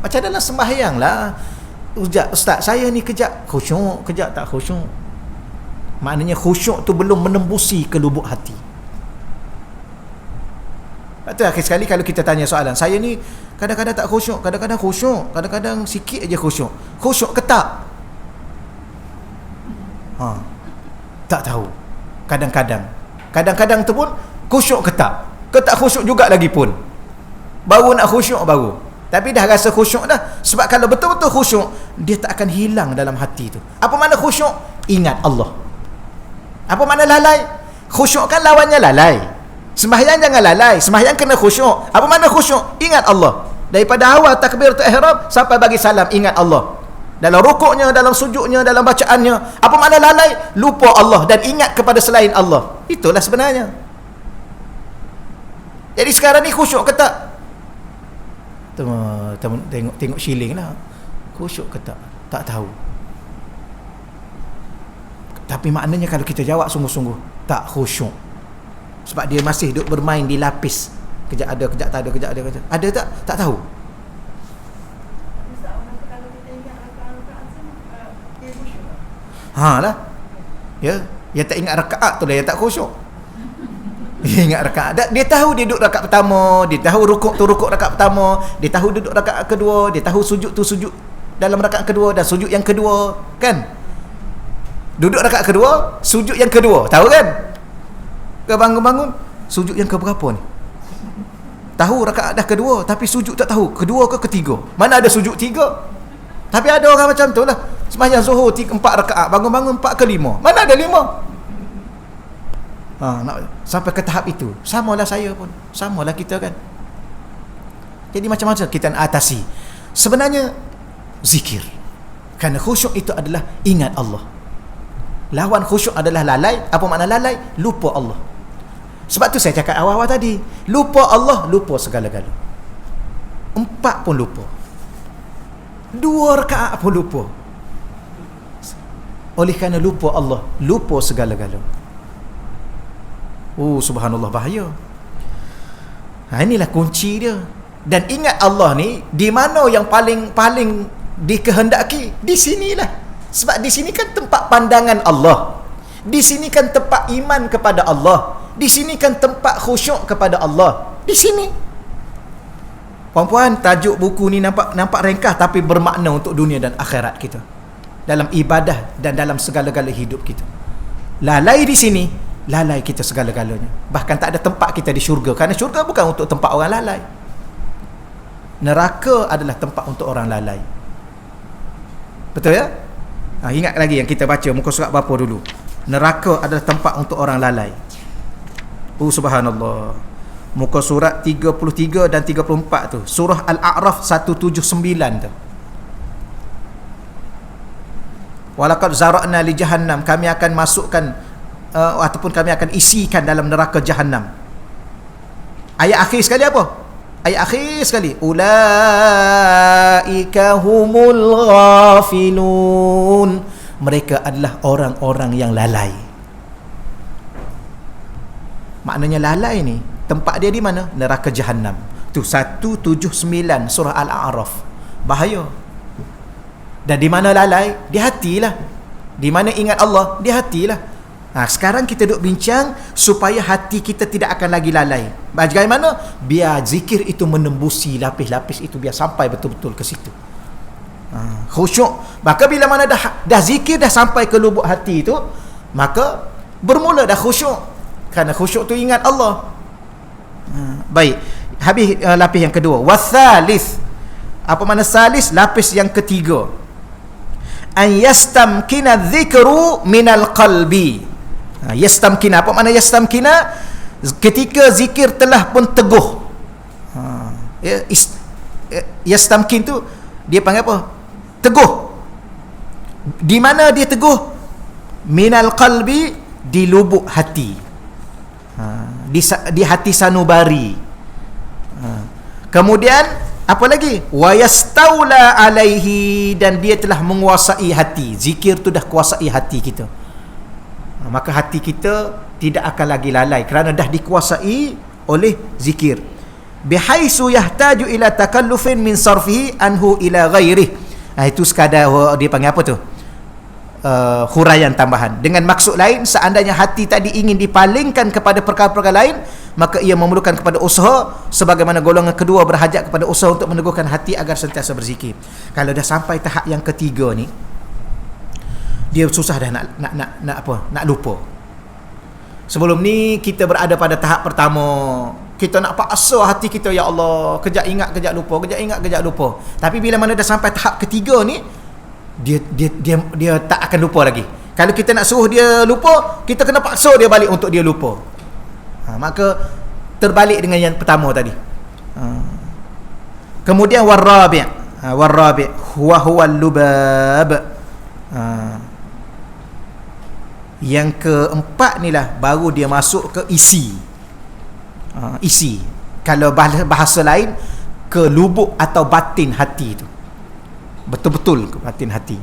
Macam dalam sembahyang lah, Ustaz saya ni kejap khusyuk, kejap tak khusyuk. Maknanya khusyuk tu belum menembusi ke lubuk hati. Betul, akhir sekali kalau kita tanya soalan, saya ni kadang-kadang tak khusyuk, kadang-kadang khusyuk, kadang-kadang sikit aja khusyuk. Khusyuk ke tak? Tak tahu. Kadang-kadang tu pun khusyuk ke tak? Ke tak khusyuk juga lagi pun. Baru nak khusyuk baru. Tapi dah rasa khusyuk dah. Sebab kalau betul-betul khusyuk, dia tak akan hilang dalam hati tu. Apa makna khusyuk? Ingat Allah. Apa makna lalai? Khusyuk kan lawannya lalai. Sembahyang jangan lalai. Sembahyang kena khusyuk. Apa makna khusyuk? Ingat Allah. Daripada awal takbiratul ihram sampai bagi salam, ingat Allah. Dalam rukuknya, dalam sujudnya, dalam bacaannya. Apa makna lalai? Lupa Allah dan ingat kepada selain Allah. Itulah sebenarnya. Jadi sekarang ni khusyuk ke tak? Tengok shilling lah. Khusyuk ke tak? Tak tahu. Tapi maknanya kalau kita jawab sungguh-sungguh, tak khusyuk. Sebab dia masih duduk bermain di lapis. Kejap ada, kejap tak ada, kejap ada, kejap. Ada tak? Tak tahu. Lah. Ya, yang tak ingat rakaat tu lah yang tak khusyuk. Dia ingat rakaat. Dia tahu dia duduk rakaat pertama, dia tahu rukuk tu rukuk rakaat pertama, dia tahu duduk rakaat kedua, dia tahu sujud tu sujud dalam rakaat kedua dan sujud yang kedua, kan? Duduk rakaat kedua, sujud yang kedua, tahu kan? Ke bangun-bangun, sujud yang keberapa ni? Tahu rakaat dah kedua, tapi sujud tak tahu, kedua ke ketiga. Mana ada sujud tiga? Tapi ada orang macam tu lah. Sembahyang Zuhur 4 rakaat, bangun-bangun 4 ke 5. Mana ada 5? Nak sampai ke tahap itu. Samalah saya pun, samalah kita kan. Jadi macam-macam kita nak atasi. Sebenarnya zikir. Kerana khusyuk itu adalah ingat Allah. Lawan khusyuk adalah lalai. Apa makna lalai? Lupa Allah. Sebab tu saya cakap awal-awal tadi, lupa Allah, lupa segala-gala. 4 pun lupa, 2 rakaat pun lupa. Oleh kerana lupa Allah, lupa segala-gala. Subhanallah, bahaya. Inilah kunci dia. Dan ingat Allah ni, di mana yang paling dikehendaki? Di sinilah. Sebab di sini kan tempat pandangan Allah. Di sini kan tempat iman kepada Allah. Di sini kan tempat khusyuk kepada Allah. Di sini. Puan-puan, tajuk buku ni nampak ringkas tapi bermakna untuk dunia dan akhirat kita. Dalam ibadah dan dalam segala-gala hidup kita. Lalai di sini, lalai kita segala-galanya. Bahkan tak ada tempat kita di syurga. Kerana syurga bukan untuk tempat orang lalai. Neraka adalah tempat untuk orang lalai. Betul ya? Ingat lagi yang kita baca muka surat berapa dulu? Neraka adalah tempat untuk orang lalai. Subhanallah. Muka surat 33 dan 34 tu. Surah Al-A'raf 179 tu. Walaqad zara'na li jahannam, kami akan masukkan ataupun kami akan isikan dalam neraka Jahannam. Ayat akhir sekali apa? Ayat akhir sekali, ulaika humul ghafilun, mereka adalah orang-orang yang lalai. Maknanya lalai ni tempat dia di mana? Neraka Jahannam. Tu 179 surah Al-A'raf. Bahaya. Dan di mana lalai? Di hatilah. Di mana ingat Allah? Di hatilah. Sekarang kita duk bincang supaya hati kita tidak akan lagi lalai. Bagaimana? Biar zikir itu menembusi lapis-lapis itu, biar sampai betul-betul ke situ. Khusyuk. Maka bila mana dah zikir dah sampai ke lubuk hati itu, maka bermula dah khusyuk. Kerana khusyuk tu ingat Allah. Baik. Habis lapis yang kedua. Wasalis. Apa makna salis? Lapis yang ketiga. An yastamkina dzikru minal qalbi. Yastamkina, apa makna yastamkina? Ketika zikir telah pun teguh. Yastamkin tu dia panggil apa? Teguh. Di mana dia teguh? Minal qalbi, di lubuk hati. Di hati sanubari. Kemudian apa lagi? Wa yastaula alaihi, dan dia telah menguasai hati. Zikir tu dah kuasai hati kita. Maka hati kita tidak akan lagi lalai kerana dah dikuasai oleh zikir. bihaisu yahtaju ila takallufin min sarfihi anhu ila ghairihi. Itu sekadar dia panggil apa tu, huraian tambahan. Dengan maksud lain, seandainya hati tadi ingin dipalingkan kepada perkara-perkara lain, maka ia memerlukan kepada usaha, sebagaimana golongan kedua berhajat kepada usaha untuk meneguhkan hati agar sentiasa berzikir. Kalau dah sampai tahap yang ketiga ni, dia susah dah nak lupa. Sebelum ni kita berada pada tahap pertama, kita nak paksa hati kita, ya Allah, kejap ingat kejap lupa, kejap ingat kejap lupa. Tapi bila mana dah sampai tahap ketiga ni, dia tak akan lupa lagi. Kalau kita nak suruh dia lupa, kita kena paksa dia balik untuk dia lupa. Maka terbalik dengan yang pertama tadi. Kemudian warabi' huwa lubab. Yang keempat ni lah baru dia masuk ke isi. Isi, kalau bahasa lain, ke lubuk atau batin hati tu, betul-betul ke batin hati,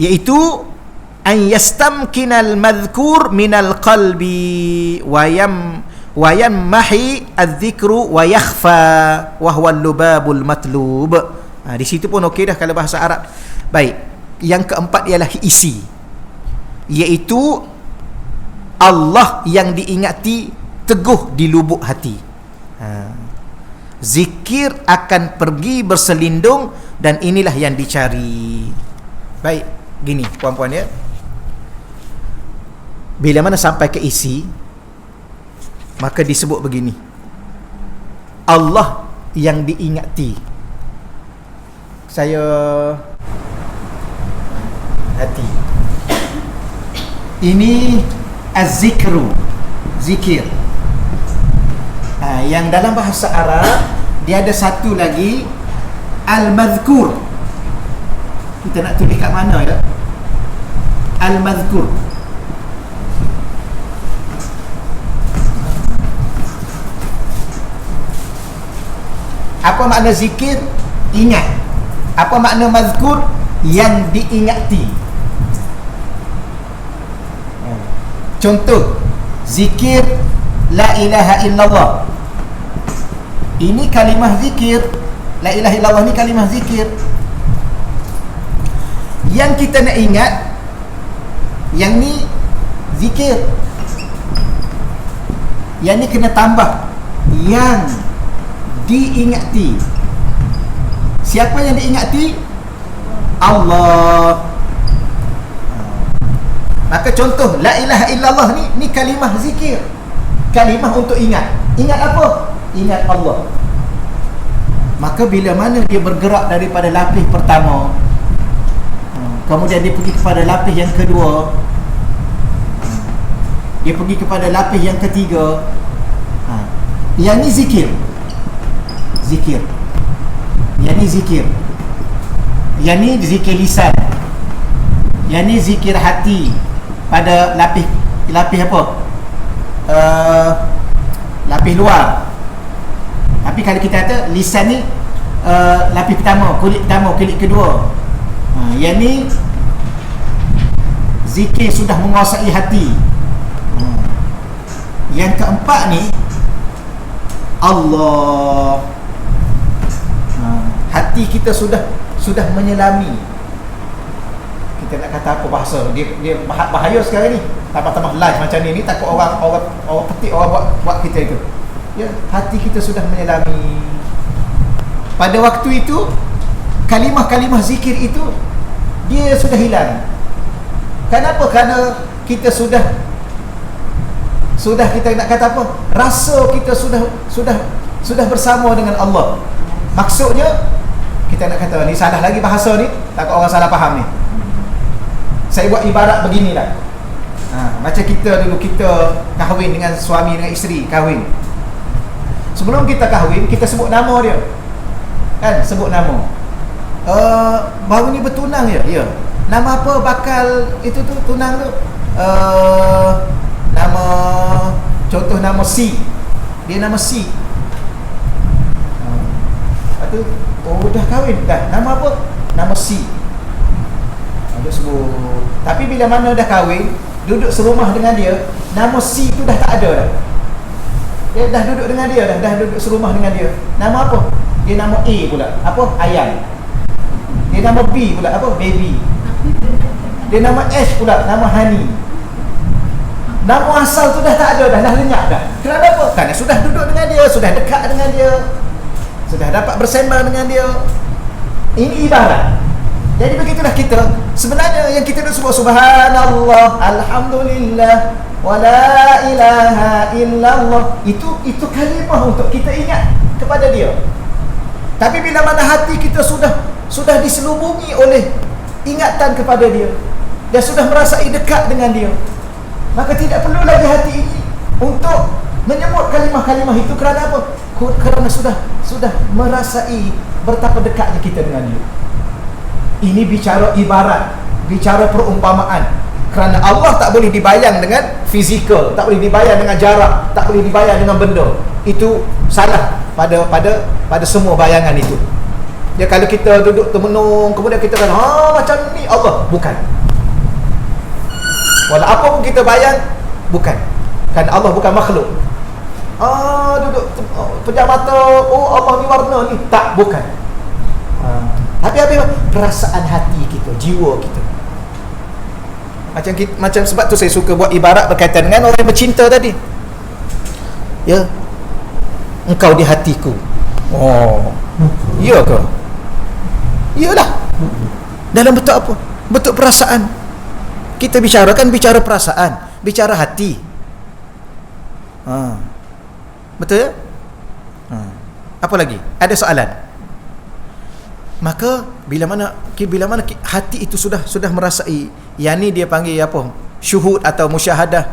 iaitu an yastamkinal madhkur minal qalbi wa yammahi adh-dhikru wa yakhfa wa huwa al-lubabul matlub. Di situ pun okey dah kalau bahasa Arab. Baik, yang keempat ialah isi, iaitu Allah yang diingati teguh di lubuk hati. Zikir akan pergi berselindung, dan inilah yang dicari. Baik, gini puan-puan ya, bila mana sampai ke isi, maka disebut begini, Allah yang diingati. Saya hati ini az-zikru, zikir. Yang dalam bahasa Arab dia ada satu lagi, al-madhkur. Kita nak tulis kat mana ya? Al-madhkur. Apa makna zikir? Ingat. Apa makna madhkur? Yang diingati. Contoh, zikir la ilaha illallah. Ini kalimah zikir. La ilaha illallah ni kalimah zikir. Yang kita nak ingat, yang ni zikir. Yang ni kena tambah yang diingati. Siapa yang diingati? Allah. Maka contoh la ilaha illallah ni kalimah zikir. Kalimah untuk ingat. Ingat apa? Ingat Allah. Maka bila mana dia bergerak daripada lapis pertama, kemudian dia pergi kepada lapis yang kedua, dia pergi kepada lapis yang ketiga, yang ni zikir. Zikir. Yang ni zikir. Yang ni zikir lisan. Yang ni zikir hati. Pada lapis apa? Lapis luar. Tapi kalau kita kata lisan ni lapis pertama, kulit pertama, kulit kedua. Yang ni zikir sudah menguasai hati. Yang keempat ni Allah. Hati kita sudah menyelami. Kita nak kata apa bahasa dia bahaya sekarang ni, tambah-tambah live macam ni takut orang petik, orang buat kita itu. Ya, hati kita sudah menyelami. Pada waktu itu kalimah-kalimah zikir itu dia sudah hilang. Kenapa? Kerana kita sudah kita nak kata apa? Rasa kita sudah bersama dengan Allah. Maksudnya kita nak kata ni salah lagi bahasa ni, takut orang salah faham ni. Saya buat ibarat beginilah. Macam kita dulu kita kahwin dengan suami, dengan isteri kahwin. Sebelum kita kahwin, kita sebut nama dia. Kan, sebut nama. Baru ni bertunang je. Ya. Nama apa bakal itu tu tunang tu? Nama, contoh nama C. Dia nama C. Lepas tu, dah kahwin dah. Nama apa? Nama C. Duduk sebut. Tapi bila mana dah kahwin, duduk serumah dengan dia, nama C tu dah tak ada dah. Dia dah duduk dengan dia, dah duduk serumah dengan dia. Nama apa? Dia nama A pula. Apa? Ayam. Dia nama B pula. Apa? Baby. Dia nama S pula. Nama Honey. Nama asal tu dah tak ada, dah lenyap dah. Kenapa apa? Kerana sudah duduk dengan dia, sudah dekat dengan dia, sudah dapat bersembang dengan dia. Ini ibarat. Jadi begitulah kita. Sebenarnya yang kita duduk sebut subhanallah, alhamdulillah, wala ilaha illallah, itu kalimah untuk kita ingat kepada dia. Tapi bila mana hati kita sudah diselubungi oleh ingatan kepada dia, dia sudah merasai dekat dengan dia, maka tidak perlu lagi hati ini untuk menyebut kalimah-kalimah itu. Kerana apa? Kerana sudah merasai betapa dekatnya kita dengan dia. Ini bicara ibarat, bicara perumpamaan. Kerana Allah tak boleh dibayang dengan fizikal, tak boleh dibayang dengan jarak, tak boleh dibayang dengan benda. Itu salah pada semua bayangan itu. Ya, kalau kita duduk termenung, kemudian kita kata, macam ni Allah, bukan. Walau apa pun kita bayang, bukan. Kan Allah bukan makhluk. Duduk pejam mata, Allah ni warna ni, tak, bukan. Tapi perasaan hati kita, jiwa kita. Macam sebab tu saya suka buat ibarat berkaitan dengan orang yang bercinta tadi. Ya, engkau di hatiku. Ya ke? Iyalah. Dalam bentuk apa? Bentuk perasaan. Kita bicara perasaan, bicara hati. Betul ya? Apa lagi? Ada soalan? Maka bila mana hati itu sudah merasai, yang ni dia panggil apa? Syuhud atau musyahadah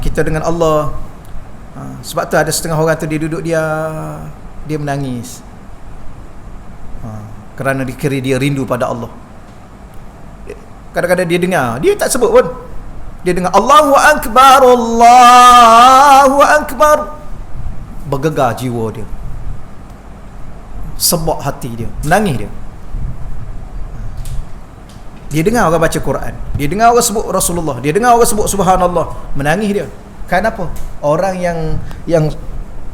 kita dengan Allah. Sebab tu ada setengah orang tu dia duduk dia menangis. Kerana dia rindu pada Allah. Kadang-kadang dia dengar, dia tak sebut pun. Dia dengar Allahu Akbar, Allahu Akbar. Bergegar jiwa dia. Sebab hati dia, menangis dia. Dia dengar orang baca Quran, dia dengar orang sebut Rasulullah, dia dengar orang sebut subhanallah, menangis dia. Kenapa? Orang yang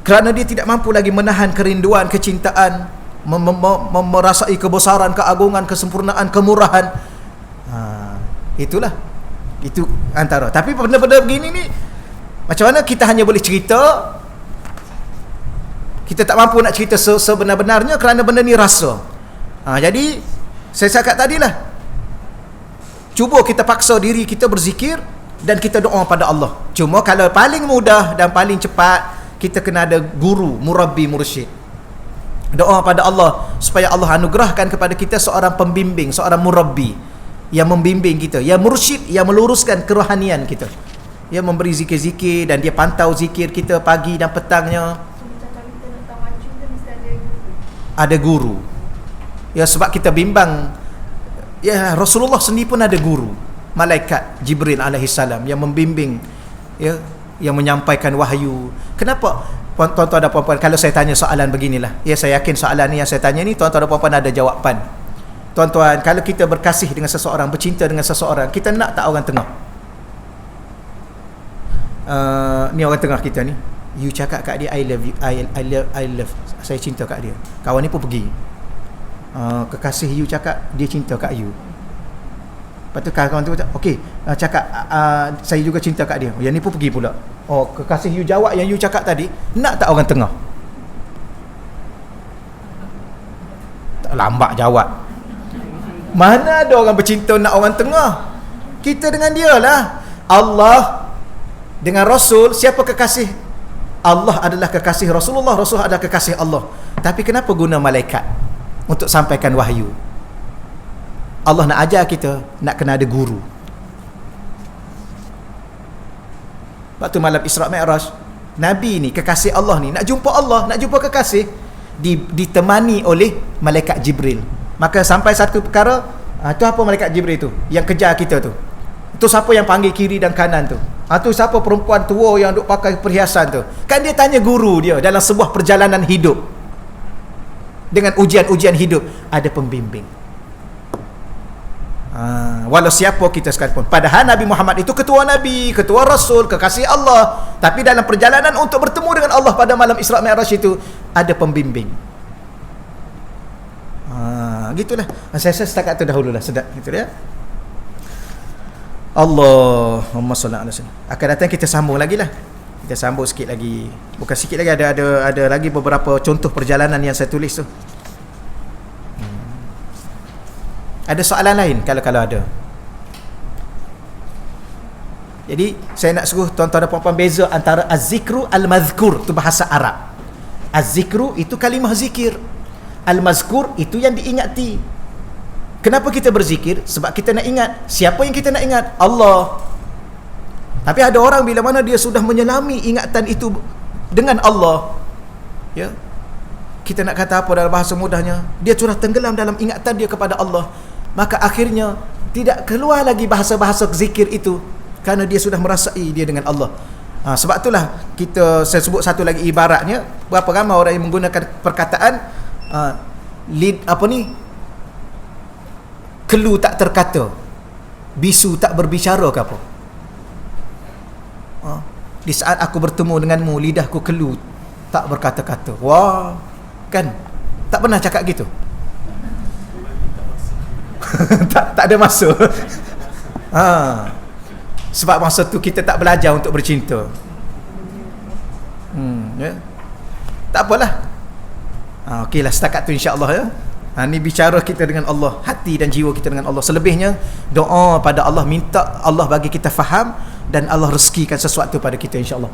kerana dia tidak mampu lagi menahan kerinduan, kecintaan, merasai kebesaran, keagungan, kesempurnaan, kemurahan. Itulah. Itu antara. Tapi benda-benda begini ni, macam mana kita hanya boleh cerita? Kita tak mampu nak cerita sebenar-benarnya kerana benda ni rasa. Jadi saya cakap tadilah, cuba kita paksa diri kita berzikir dan kita doa pada Allah. Cuma kalau paling mudah dan paling cepat, kita kena ada guru, murabbi, mursyid. Doa pada Allah supaya Allah anugerahkan kepada kita seorang pembimbing, seorang murabbi yang membimbing kita, yang mursyid, yang meluruskan kerohanian kita, yang memberi zikir-zikir dan dia pantau zikir kita pagi dan petangnya. Ada guru. Ya, sebab kita bimbang. Ya, Rasulullah sendiri pun ada guru, malaikat Jibril alaihissalam yang membimbing, ya, yang menyampaikan wahyu. Kenapa? Tuan-tuan dan puan-puan, kalau saya tanya soalan beginilah, ya, saya yakin soalan ni yang saya tanya ni tuan-tuan dan puan-puan ada jawapan. Tuan-tuan, kalau kita berkasih dengan seseorang, bercinta dengan seseorang, kita nak tak orang tengah? Ni orang tengah kita ni, you cakap kat dia I love you, I love, saya cinta kat dia. Kawan ni pun pergi, kekasih you cakap dia cinta kat you. Lepas tu kawan tu okey, cakap saya juga cinta kat dia. Yang ni pun pergi pula. Kekasih you jawab yang you cakap tadi, nak tak orang tengah? Tak, lambat jawab. Mana ada orang bercinta nak orang tengah? Kita dengan dia lah. Allah dengan Rasul, siapa kekasih? Allah adalah kekasih Rasulullah, Rasul adalah kekasih Allah. Tapi kenapa guna malaikat untuk sampaikan wahyu? Allah nak ajar kita, nak kena ada guru. Waktu malam Isra' Mi'raj, Nabi ni, kekasih Allah ni, nak jumpa Allah, nak jumpa kekasih, ditemani oleh malaikat Jibril. Maka sampai satu perkara, tu apa malaikat Jibril tu yang kejar kita tu? Tu siapa yang panggil kiri dan kanan tu? Tu siapa perempuan tua yang duk pakai perhiasan tu? Kan dia tanya guru dia dalam sebuah perjalanan hidup. Dengan ujian-ujian hidup, ada pembimbing. Walau siapa kita sekalipun. Padahal Nabi Muhammad itu ketua Nabi, ketua Rasul, kekasih Allah. Tapi dalam perjalanan untuk bertemu dengan Allah pada malam Isra' Mi'raj itu ada pembimbing. Gitulah. Saya setakat itu dahululah, sedap gitu ya. Allahumma shalli ala sayyidina. Akan datang kita sambung lagi lah. Kita sambung sikit lagi. Bukan sikit lagi, ada lagi beberapa contoh perjalanan yang saya tulis tu. Ada soalan lain kalau ada. Jadi saya nak suruh tuan-tuan dan puan-puan beza antara az-zikru al-mazkur, tu bahasa Arab. Az-zikru itu kalimah zikir. Al-mazkur itu yang diingati. Kenapa kita berzikir? Sebab kita nak ingat. Siapa yang kita nak ingat? Allah. Tapi ada orang bila mana dia sudah menyelami ingatan itu dengan Allah, ya, kita nak kata apa dalam bahasa mudahnya, dia sudah tenggelam dalam ingatan dia kepada Allah, maka akhirnya tidak keluar lagi bahasa-bahasa zikir itu, kerana dia sudah merasai dia dengan Allah. Sebab itulah saya sebut satu lagi ibaratnya, berapa ramai orang yang menggunakan perkataan kelu tak terkata, bisu tak berbicara ke apa. Di saat aku bertemu denganmu, lidahku kelu tak berkata-kata. Wah, kan tak pernah cakap gitu. tak ada masa. Sebab masa tu kita tak belajar untuk bercinta. Ya. Tak apalah. Okeylah, setakat tu insya-Allah ya. Ni bicara kita dengan Allah, hati dan jiwa kita dengan Allah. Selebihnya doa pada Allah, minta Allah bagi kita faham dan Allah rezekikan sesuatu pada kita insya-Allah.